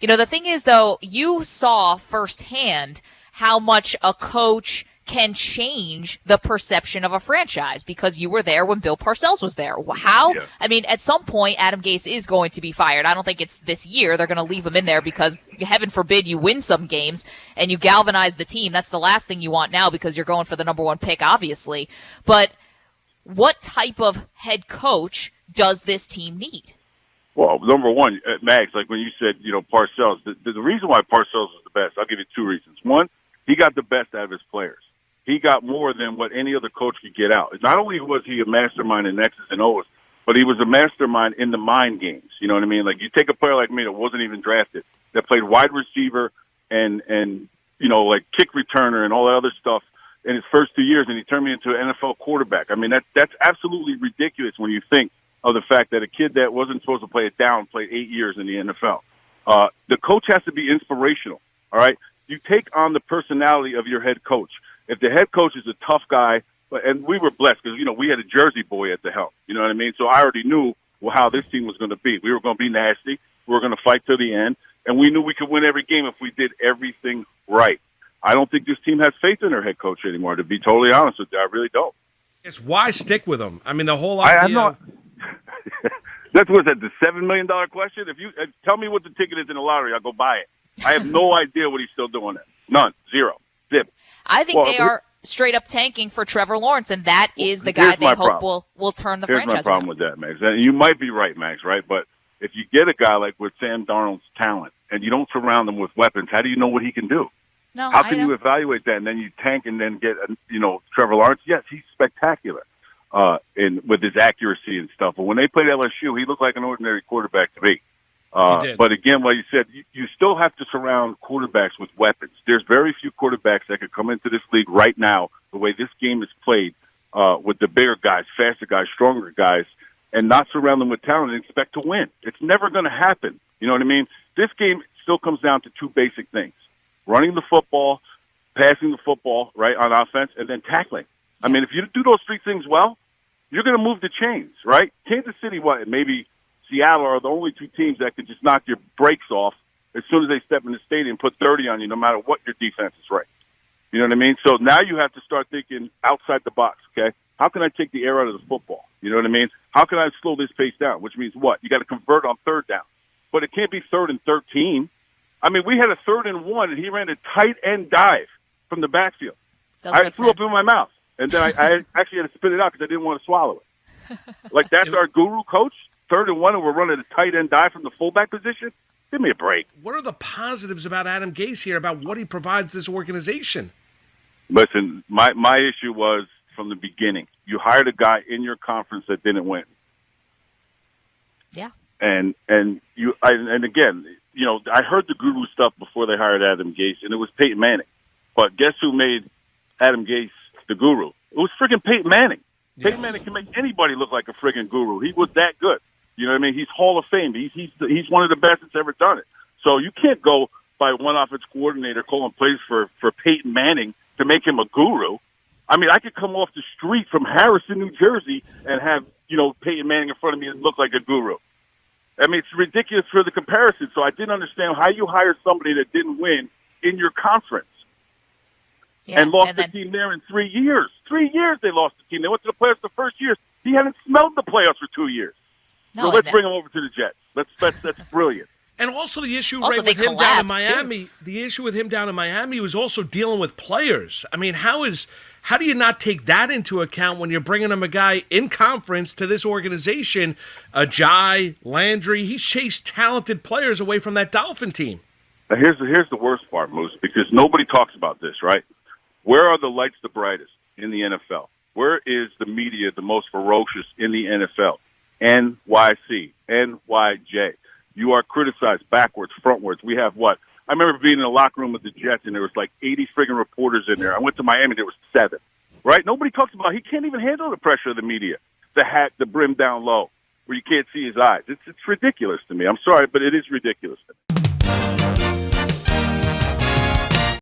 The thing is, though, you saw firsthand how much a coach can change the perception of a franchise because you were there when Bill Parcells was there. How? Yeah. I mean, at some point, Adam Gase is going to be fired. I don't think it's this year. They're going to leave him in there because, heaven forbid, you win some games and you galvanize the team. That's the last thing you want now because you're going for the number one pick, obviously. But what type of head coach does this team need? Well, number one, Max, like when you said, Parcells, the reason why Parcells is the best, I'll give you two reasons. One, he got the best out of his players. He got more than what any other coach could get out. Not only was he a mastermind in X's and O's, but he was a mastermind in the mind games. You know what I mean? Like, you take a player like me that wasn't even drafted, that played wide receiver and like kick returner and all that other stuff in his first 2 years, and he turned me into an NFL quarterback. I mean, that's absolutely ridiculous when you think of the fact that a kid that wasn't supposed to play it down played 8 years in the NFL. The coach has to be inspirational, all right? You take on the personality of your head coach. If the head coach is a tough guy, and we were blessed because, we had a Jersey boy at the helm, you know what I mean? So I already knew how this team was going to be. We were going to be nasty. We were going to fight to the end, and we knew we could win every game if we did everything right. I don't think this team has faith in their head coach anymore, to be totally honest with you. I really don't. Yes, why stick with them? I mean, the whole idea. That's the $7 million question. If you tell me what the ticket is in the lottery, I'll go buy it. I have no idea what he's still doing there. None. Zero. Zip. I think they are straight up tanking for Trevor Lawrence, and that is the guy they hope will turn the franchise. Here's my problem with that, Max. And you might be right, Max, right? But if you get a guy like with Sam Darnold's talent and you don't surround him with weapons, how do you know what he can do? No, how can you evaluate that and then you tank and then get Trevor Lawrence? Yes, he's spectacular with his accuracy and stuff. But when they played LSU, he looked like an ordinary quarterback to me. But again, like you said, you still have to surround quarterbacks with weapons. There's very few quarterbacks that could come into this league right now, the way this game is played, with the bigger guys, faster guys, stronger guys, and not surround them with talent and expect to win. It's never going to happen. You know what I mean? This game still comes down to two basic things: running the football, passing the football, right, on offense, and then tackling. I mean, if you do those three things well, you're going to move the chains, right? Kansas City, maybe Seattle are the only two teams that can just knock your brakes off as soon as they step in the stadium, put 30 on you, no matter what your defense is right. You know what I mean? So now you have to start thinking outside the box, okay? How can I take the air out of the football? You know what I mean? How can I slow this pace down? Which means what? You got to convert on third down. But it can't be 3rd and 13. I mean, we had a 3rd and 1, and he ran a tight end dive from the backfield. I threw up in my mouth, and then I actually had to spit it out because I didn't want to swallow it. Like, that's our guru coach? 3rd and 1, and we're running a tight end dive from the fullback position? Give me a break. What are the positives about Adam Gase here, about what he provides this organization? Listen, my issue was from the beginning. You hired a guy in your conference that didn't win. Yeah. And again, I heard the guru stuff before they hired Adam Gase, and it was Peyton Manning. But guess who made Adam Gase the guru? It was friggin' Peyton Manning. Yes. Peyton Manning can make anybody look like a friggin' guru. He was that good. You know what I mean? He's Hall of Fame. He's one of the best that's ever done it. So you can't go by one offense coordinator calling plays for Peyton Manning to make him a guru. I mean, I could come off the street from Harrison, New Jersey, and have, Peyton Manning in front of me and look like a guru. I mean, it's ridiculous for the comparison. So I didn't understand how you hire somebody that didn't win in your conference and lost the team there in 3 years. 3 years they lost the team. They went to the playoffs the first year. He hadn't smelled the playoffs for 2 years. No, so let's bring him over to the Jets. That's brilliant. And also the issue with him down in Miami. Too. The issue with him down in Miami was also dealing with players. I mean, how do you not take that into account when you're bringing him a guy in conference to this organization? Jai, Landry, he chased talented players away from that Dolphin team. Now here's the worst part, Moose, because nobody talks about this, right? Where are the lights the brightest in the NFL? Where is the media the most ferocious in the NFL? NYC, NYJ. You are criticized backwards, frontwards. We have what? I remember being in the locker room with the Jets, and there was like 80 friggin' reporters in there. I went to Miami, there was 7. Right? Nobody talks about he can't even handle the pressure of the media. The hat, the brim down low, where you can't see his eyes. It's ridiculous to me. I'm sorry, but it is ridiculous to me.